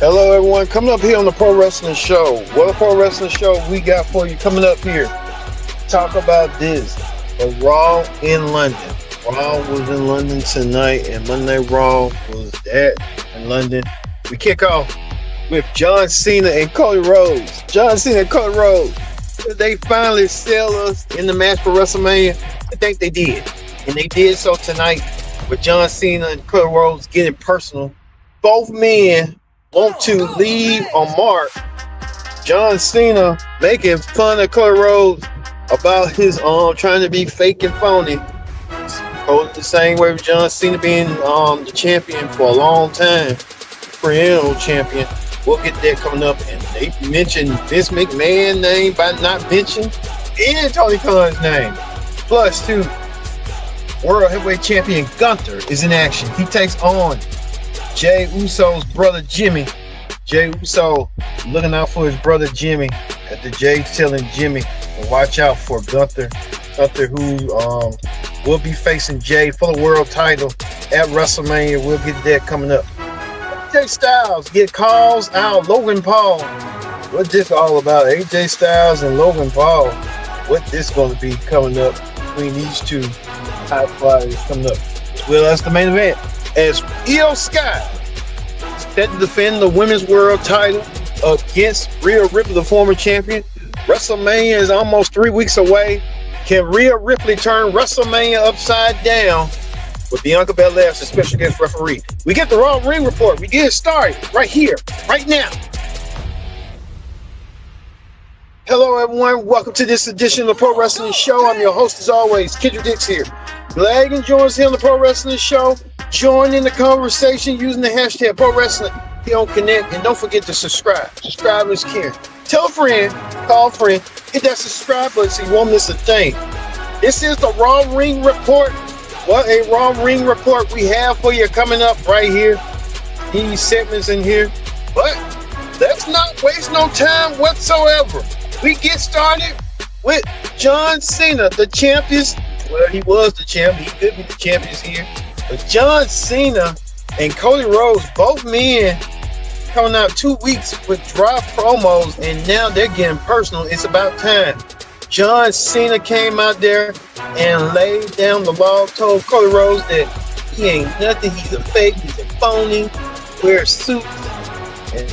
Hello, everyone. Coming up here on the Pro Wrestling Show. What a Pro Wrestling Show we got for you coming up here. Talk about this. The Raw in London. Raw was in London tonight, and Monday Raw was in London. We kick off with John Cena and Cody Rhodes. John Cena and Cody Rhodes. Did they finally sell us in the match for WrestleMania? I think they did. And they did so tonight with John Cena and Cody Rhodes getting personal. Both men want to leave a mark. John Cena making fun of Cody Rhodes about his trying to be fake and phony. The same way with John Cena being the champion for a long time, perennial champion. We'll get that coming up. And they mentioned Vince McMahon's name by not mentioning, and Tony Khan's name. Plus, too, World Heavyweight Champion Gunther is in action. He takes on Jey Uso's brother Jimmy. Jey Uso looking out for his brother Jimmy. After Jey's telling Jimmy to watch out for Gunther. Gunther, who will be facing Jey for the world title at WrestleMania. We'll get that coming up. AJ Styles get calls out Logan Paul. What's this all about? AJ Styles and Logan Paul. What this going to be coming up between these two high flyers coming up? Well, that's the main event. As Io Sky set to defend the women's world title against Rhea Ripley, the former champion. WrestleMania is almost 3 weeks away. Can Rhea Ripley turn WrestleMania upside down with Bianca Belair as a special guest referee? We get the Raw Ring Report. We get it started right here, right now. Hello, everyone. Welcome to this edition of the Pro Wrestling Show. I'm your host, as always, Kendra Dix here. Glad you can join us here on the Pro Wrestling Show. Join in the conversation using the hashtag Pro Wrestling here on Connect. And don't forget to subscribe. Subscribe is caring. Tell a friend, call a friend, hit that subscribe button so you won't miss a thing. This is the Raw Ring Report. What a Raw Ring Report we have for you coming up right here. These segments in here. But let's not waste no time whatsoever. We get started with John Cena, the champion. Well, he was the champ. He could be the champions here. But John Cena and Cody Rhodes, both men coming out 2 weeks with dry promos, and now they're getting personal. It's about time. John Cena came out there and laid down the law, told Cody Rhodes that he ain't nothing. He's a fake. He's a phony. Wears suits. And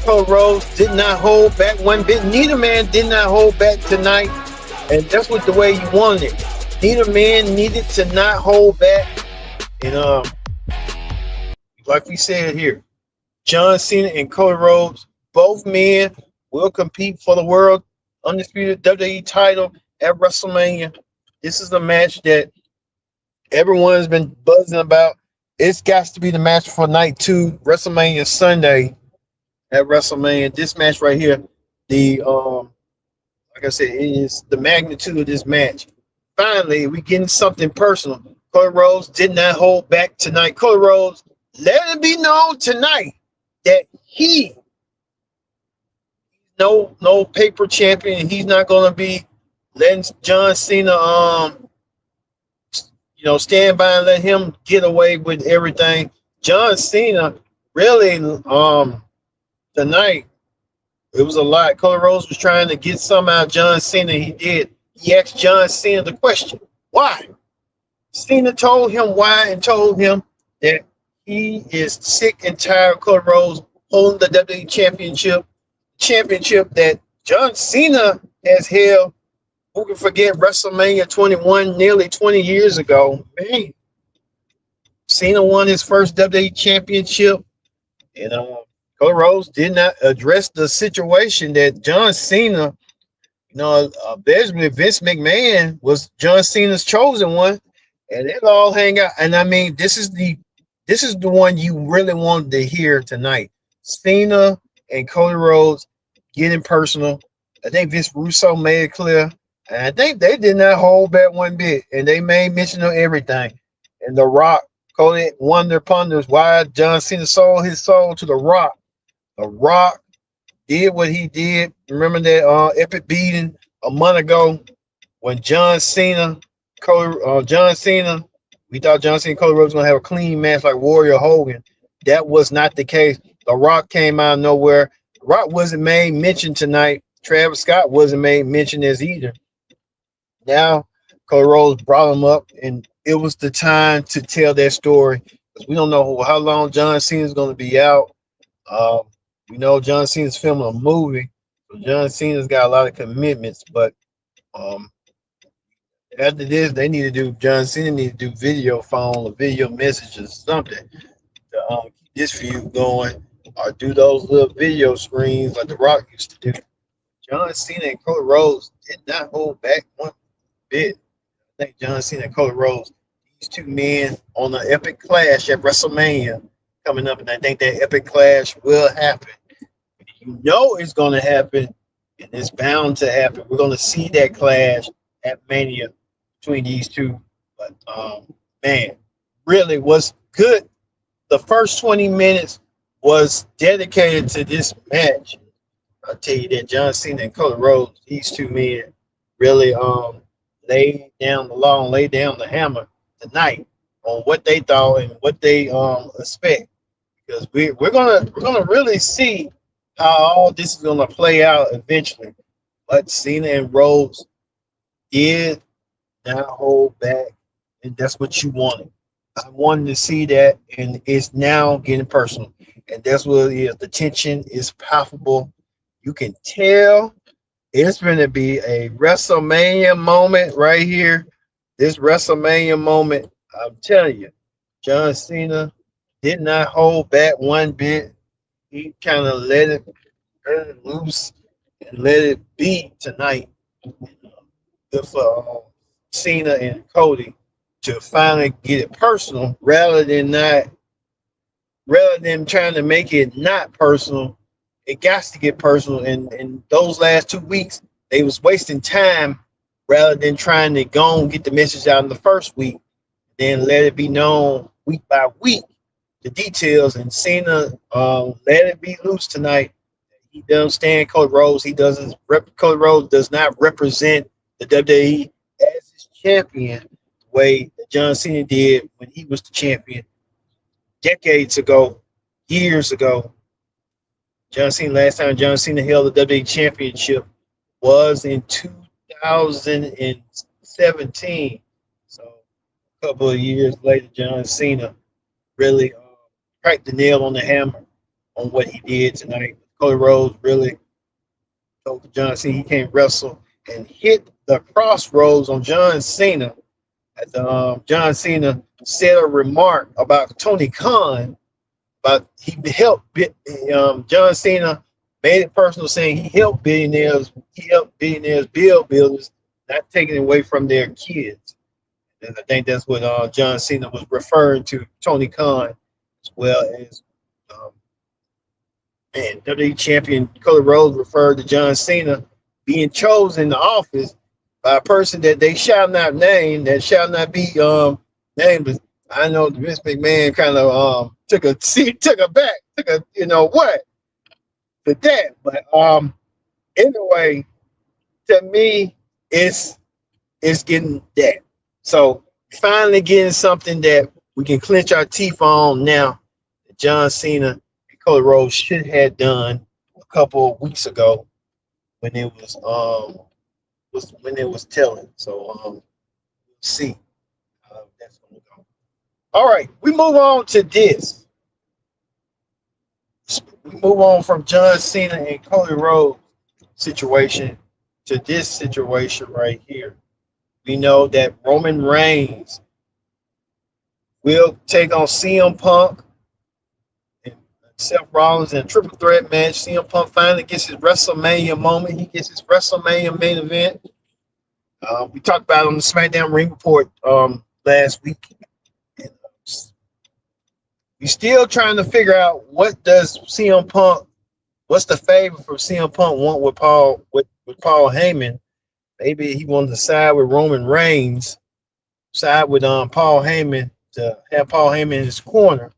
Cody Rhodes did not hold back one bit. Neither man did not hold back tonight. And that's what the way you wanted it. Neither man needed to not hold back. And like we said here, John Cena and Cody Rhodes, both men will compete for the world undisputed WWE title at WrestleMania. This is the match that everyone's been buzzing about. It's got to be the match for night 2, WrestleMania Sunday at WrestleMania. This match right here, like I said, it is the magnitude of this match. Finally, we getting something personal. Cody Rhodes did not hold back tonight. Cody Rhodes let it be known tonight that he no paper champion. He's not going to be letting John Cena stand by and let him get away with everything. John Cena really tonight, it was a lot. Cody Rhodes was trying to get some out of John Cena. He did. He asked John Cena the question, why? Cena told him why and told him that he is sick and tired of Cody Rhodes holding the WWE championship that John Cena has held. Who can forget WrestleMania 21 nearly 20 years ago? Man, Cena won his first WWE championship, and Cody Rhodes did not address the situation that John Cena, basically Vince McMahon was John Cena's chosen one, and it all hang out. And I mean, this is the one you really wanted to hear tonight. Cena and Cody Rhodes getting personal. I think Vince Russo made it clear. And I think they did not hold back one bit. And they made mention of everything. And The Rock, Cody wonder ponders why John Cena sold his soul to The Rock. The Rock did what he did. Remember that epic beating a month ago when John Cena, we thought John Cena and Cody Rhodes was going to have a clean match like Warrior Hogan. That was not the case. The Rock came out of nowhere. The Rock wasn't made mention tonight. Travis Scott wasn't made mention as either. Now, Cody Rhodes brought him up, and it was the time to tell that story. We don't know how long John Cena is going to be out. Um, we know John Cena's filming a movie, so John Cena's got a lot of commitments. But um, after this, they need to do. John Cena need to do video phone or video messages, something to keep this feud going, or do those little video screens like The Rock used to do. John Cena and Cody Rhodes did not hold back one bit. I think John Cena and Cody Rhodes, these two men on an epic clash at WrestleMania coming up, and I think that epic clash will happen. You know it's going to happen, and it's bound to happen. We're going to see that clash at Mania between these two. But man, really was good. The first 20 minutes was dedicated to this match. I'll tell you that John Cena and Cody Rhodes, these two men, really laid down the law and laid down the hammer tonight on what they thought and what they expect. Because we're gonna really see how all this is gonna play out eventually. But Cena and Rhodes did not hold back, and that's what you wanted. I wanted to see that, and it's now getting personal, and that's what it is. The tension is palpable. You can tell it's going to be a WrestleMania moment right here. This WrestleMania moment, I'm telling you, John Cena did not hold back one bit. He kind of let it loose and let it be tonight. Good for Cena and Cody to finally get it personal rather than trying to make it not personal. It got to get personal, and those last 2 weeks they was wasting time rather than trying to go and get the message out in the first week, then let it be known week by week the details. And Cena let it be loose tonight. He doesn't stand Cody Rhodes. He doesn't. Cody Rhodes does not represent the WWE as his champion the way that John Cena did when he was the champion decades ago, years ago. Last time John Cena held the WWE Championship was in 2017. So a couple of years later, John Cena really cracked the nail on the hammer on what he did tonight. Cody Rhodes really told John Cena he can't wrestle and hit the crossroads on John Cena. As John Cena said a remark about Tony Khan, but he helped John Cena made it personal, saying he helped billionaires build buildings, not taking away from their kids. And I think that's what John Cena was referring to Tony Khan, as well as WWE champion Cody Rhodes referred to John Cena being chosen to office by a person that they shall not name, that shall not be named. I know Vince McMahon kind of took a you know what to that. But anyway, to me, it's getting that. So finally getting something that we can clench our teeth on now. That John Cena and Cody Rhodes should have done a couple of weeks ago when it was telling. So we'll see how that's gonna go. All right, we move on to this. We move on from John Cena and Cody Rhodes situation to this situation right here. We know that Roman Reigns will take on CM Punk and Seth Rollins in a triple threat match. CM Punk finally gets his WrestleMania moment. He gets his WrestleMania main event. We talked about it on the SmackDown Ring Report last week. We're still trying to figure out what's the favor for CM Punk want with Paul Heyman. Maybe he wanted to side with Roman Reigns, side with Paul Heyman to have Paul Heyman in his corner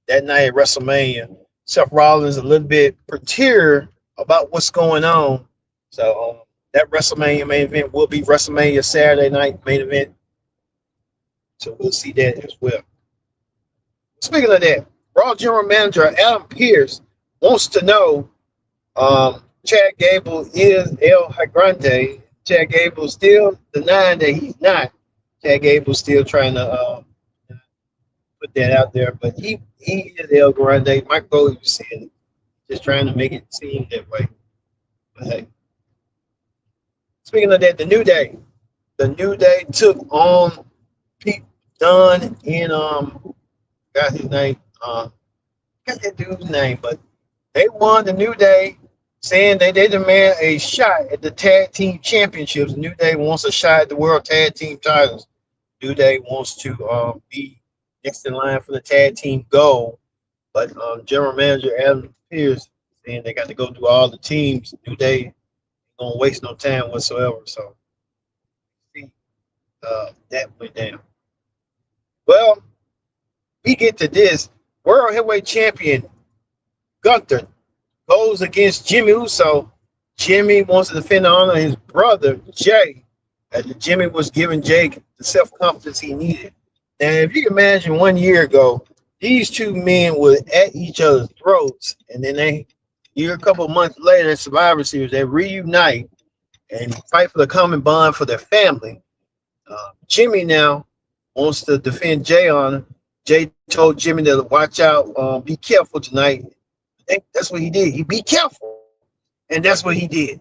that night at WrestleMania. Seth Rollins a little bit perturbed about what's going on. So that WrestleMania main event will be WrestleMania Saturday night main event. So we'll see that as well. Speaking of that, Raw General Manager Adam Pearce wants to know, Chad Gable is El Grande. Chad Gable still denying that he's not. Chad Gable still trying to put that out there, but he is El Grande. Mike Foley was saying it, just trying to make it seem that way. But hey, speaking of that, the New Day took on Pete Dunne in got his name, got that dude's name, but they won the New Day, saying they demand a shot at the tag team championships. New Day wants a shot at the world tag team titles. New Day wants to be next in line for the tag team gold, but General Manager Adam Pearce saying they got to go through all the teams. New Day ain't gonna waste no time whatsoever. So see, that went down. Well, we get to this. World Heavyweight Champion Gunther goes against Jimmy Uso. Jimmy wants to defend the honor of his brother, Jay, as Jimmy was giving Jake the self-confidence he needed. And if you can imagine 1 year ago, these two men were at each other's throats, and then a couple of months later in Survivor Series, they reunite and fight for the common bond for their family. Jimmy now wants to defend Jay on. Jay told Jimmy to watch out, be careful tonight. I think that's what he did. He be careful, and that's what he did.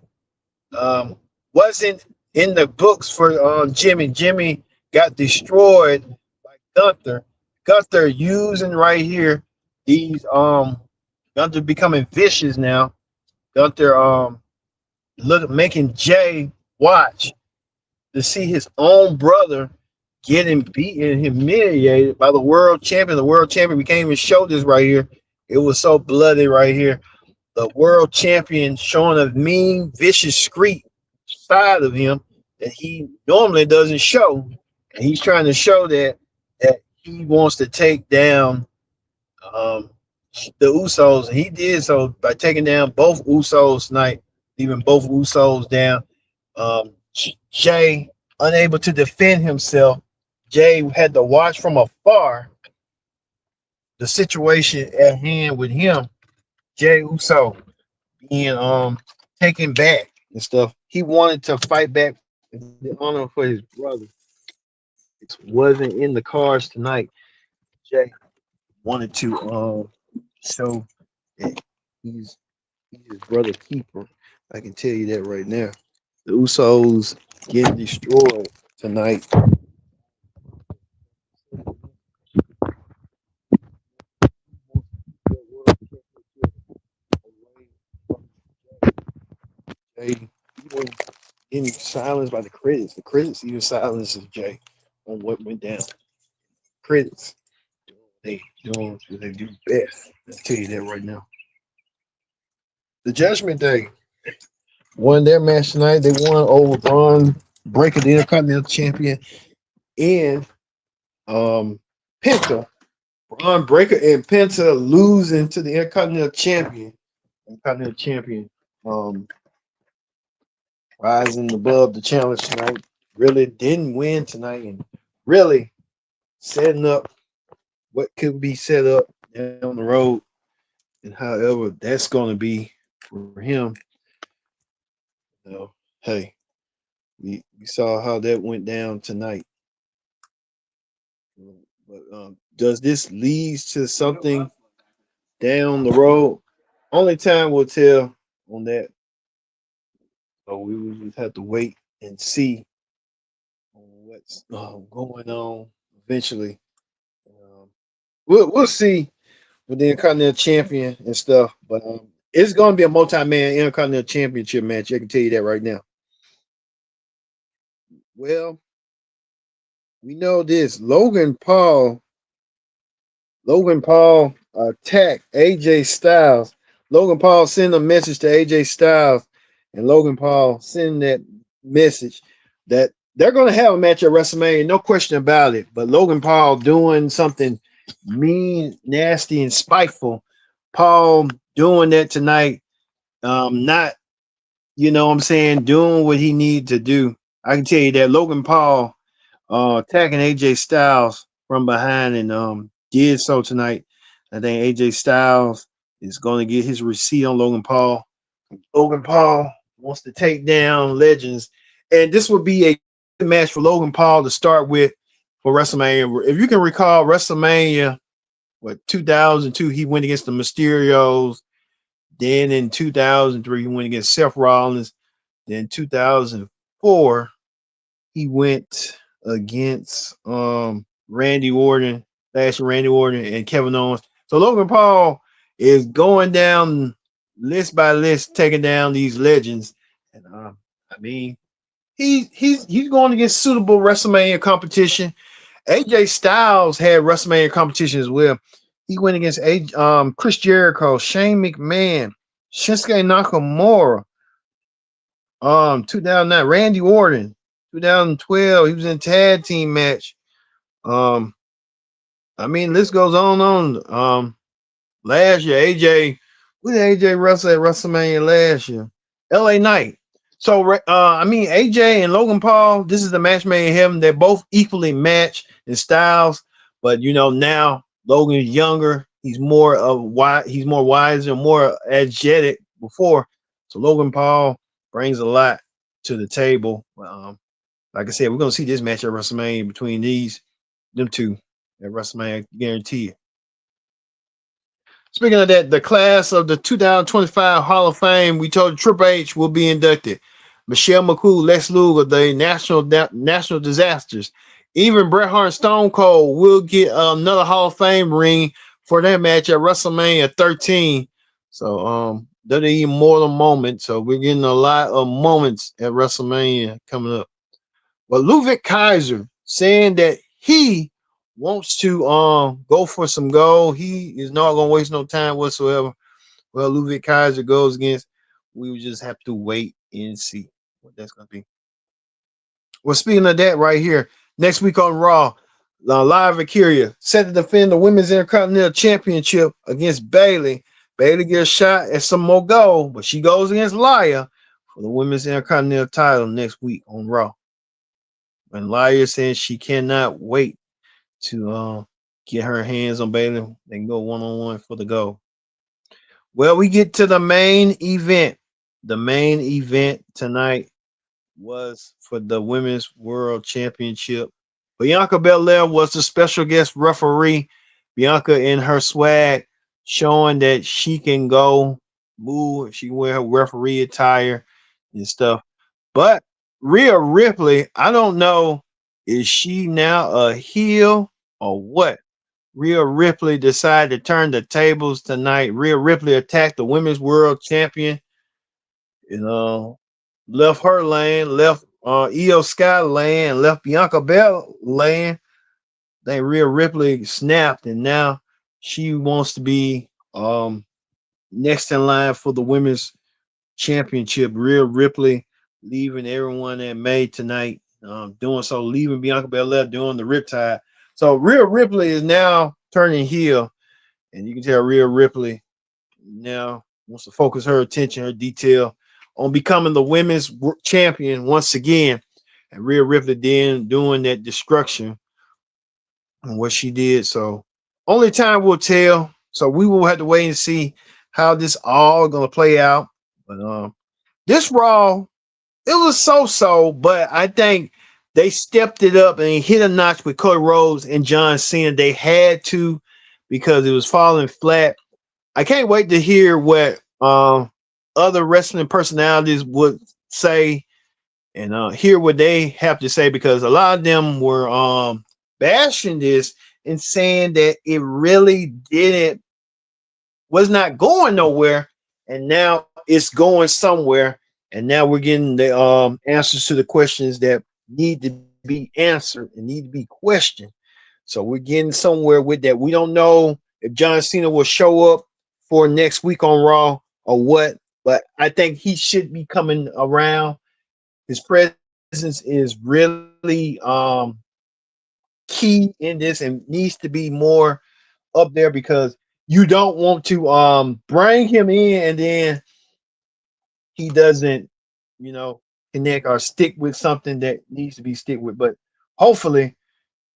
Wasn't in the books for Jimmy. Jimmy got destroyed by Gunther. Gunther using right here these Gunther becoming vicious now. Gunther making Jay watch to see his own brother getting beaten and humiliated by the world champion. The world champion, we can't even show this right here. It was so bloody right here. The world champion showing a mean, vicious streak side of him that he normally doesn't show. And he's trying to show that he wants to take down the Usos. And he did so by taking down both Usos tonight, leaving both Usos down. Jay unable to defend himself. Jay had to watch from afar the situation at hand with him. Jay Uso being taken back and stuff. He wanted to fight back the honor for his brother. It wasn't in the cards tonight. Jay wanted to show that he's his brother keeper. I can tell you that right now. The Usos getting destroyed tonight. Jay even getting silenced by the critics. The critics even silences Jay on what went down. Critics, they doing what they do best. I'll tell you that right now. The Judgment Day won their match tonight. They won over Braun Breaker, the Intercontinental Champion, and Penta. Braun Breaker and Penta losing to the Intercontinental Champion. Intercontinental Champion rising above the challenge tonight. Really didn't win tonight and really setting up what could be set up down the road. And however that's going to be for him. You know, hey, we saw how that went down tonight. But does this lead to something down the road? Only time will tell on that. So we will just have to wait and see what's going on eventually. We'll see with the Intercontinental Champion and stuff, but it's going to be a multi-man Intercontinental Championship match. I can tell you that right now. Well, we know this. Logan Paul attacked AJ Styles. Logan Paul sent a message to AJ Styles, and Logan Paul sending that message that they're going to have a match at WrestleMania, no question about it. But Logan Paul doing something mean, nasty, and spiteful. Paul doing that tonight, not, you know what I'm saying, doing what he needed to do. I can tell you that Logan Paul attacking AJ Styles from behind and did so tonight. I think AJ Styles is going to get his receipt on Logan Paul. Logan Paul wants to take down legends, and this would be a match for Logan Paul to start with for WrestleMania. If you can recall WrestleMania, 2002, he went against the Mysterios. Then in 2003, he went against Seth Rollins. Then 2004, he went against Randy Orton, Randy Orton, and Kevin Owens. So Logan Paul is going down list by list, taking down these legends. And I mean, he's going against suitable WrestleMania competition. AJ Styles had WrestleMania competition as well. He went against Chris Jericho, Shane McMahon, Shinsuke Nakamura, 2009, Randy Orton, 2012, he was in tag team match. I mean, list goes on and on. Last year, AJ, who did AJ wrestle at WrestleMania last year? LA Knight. So, I mean, AJ and Logan Paul, this is the match made in heaven. They're both equally matched in styles, but now Logan's younger. He's more he's more wiser, more energetic before. So Logan Paul brings a lot to the table. Like I said, we're gonna see this match at WrestleMania between them two at WrestleMania, guarantee it. Speaking of that, the class of the 2025 Hall of Fame, we told you Triple H will be inducted. Michelle McCool, Lex Luger, the national disasters. Even Bret Hart and Stone Cold will get another Hall of Fame ring for their match at WrestleMania 13. So they're even more than moments. So we're getting a lot of moments at WrestleMania coming up. But Ludwig Kaiser saying that he wants to go for some gold. He is not going to waste no time whatsoever. Well, Ludwig Kaiser goes against. We would just have to wait and see what that's going to be. Well, speaking of that right here, next week on Raw, Live Valkyria set to defend the Women's Intercontinental Championship against Bayley. Bayley gets a shot at some more gold, but she goes against Laya for the Women's Intercontinental title next week on Raw. And Laya says she cannot wait to get her hands on Bayley. They can go one-on-one for the gold. Well, we get to the main event. The main event tonight was for the Women's World Championship. Bianca Belair was the special guest referee. Bianca in her swag, showing that she can go move. She can wear her referee attire and stuff. But Rhea Ripley, I don't know, is she now a heel or what? Rhea Ripley decided to turn the tables tonight. Rhea Ripley attacked the Women's World Champion. Left her lane, left Io Sky lane, left Bianca Belair lane. Then Rhea Ripley snapped, and now she wants to be next in line for the Women's Championship. Rhea Ripley leaving everyone at May tonight, doing so, leaving Bianca Belair doing the Riptide. So Rhea Ripley is now turning heel, and you can tell Rhea Ripley now wants to focus her attention, her detail on becoming the women's champion once again. And Rhea Ripley then doing that destruction and what she did. So only time will tell. So we will have to wait and see how this all gonna play out. But this Raw, it was so, but I think they stepped it up and hit a notch with Cody Rhodes and John Cena. They had to, because it was falling flat. I can't wait to hear what other wrestling personalities would say and hear what they have to say, because a lot of them were bashing this and saying that it really was not going nowhere, and now it's going somewhere, and now we're getting the answers to the questions that need to be answered and need to be questioned. So we're getting somewhere with that. We don't know if John Cena will show up for next week on Raw or what, but I think he should be coming around. His presence is really key in this and needs to be more up there, because you don't want to bring him in and then he doesn't, connect or stick with something that needs to be stick with. But hopefully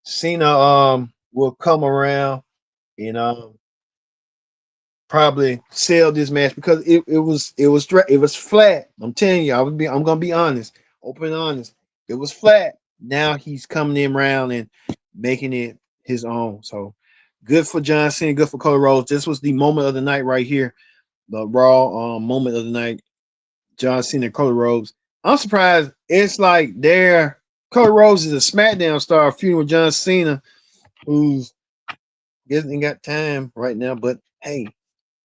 Cena will come around and probably sell this match because it was flat. I'm telling you, I'm gonna be honest, open and honest. It was flat. Now he's coming in around and making it his own. So good for John Cena, good for Cody Rhodes. This was the moment of the night right here, the Raw moment of the night. John Cena and Cody Rhodes. I'm surprised it's like Cody Rhodes is a SmackDown star feuding with John Cena, who's hasn't got time right now. But hey,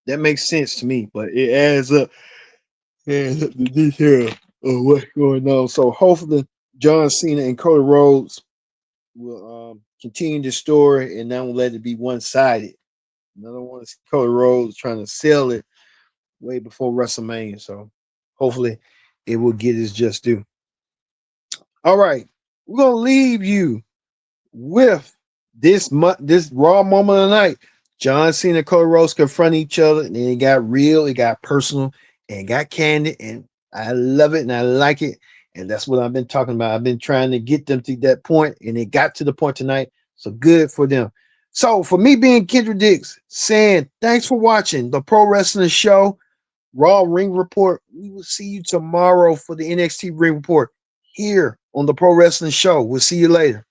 that makes sense to me, but it adds up the detail of what's going on. So hopefully John Cena and Cody Rhodes will continue the story and not let it be one-sided. I don't want to see Cody Rhodes trying to sell it way before WrestleMania. So hopefully it will get its just due. All right, we're gonna leave you with this raw moment of the night. John Cena and Cody Rhodes confront each other, and then it got real, it got personal, and it got candid, and I love it and I like it. And that's what I've been talking about. I've been trying to get them to that point, and it got to the point tonight. So good for them. So for me being Kendra Dix, saying thanks for watching the Pro Wrestling Show, Raw Ring Report. We will see you tomorrow for the NXT Ring Report here on the Pro Wrestling Show. We'll see you later.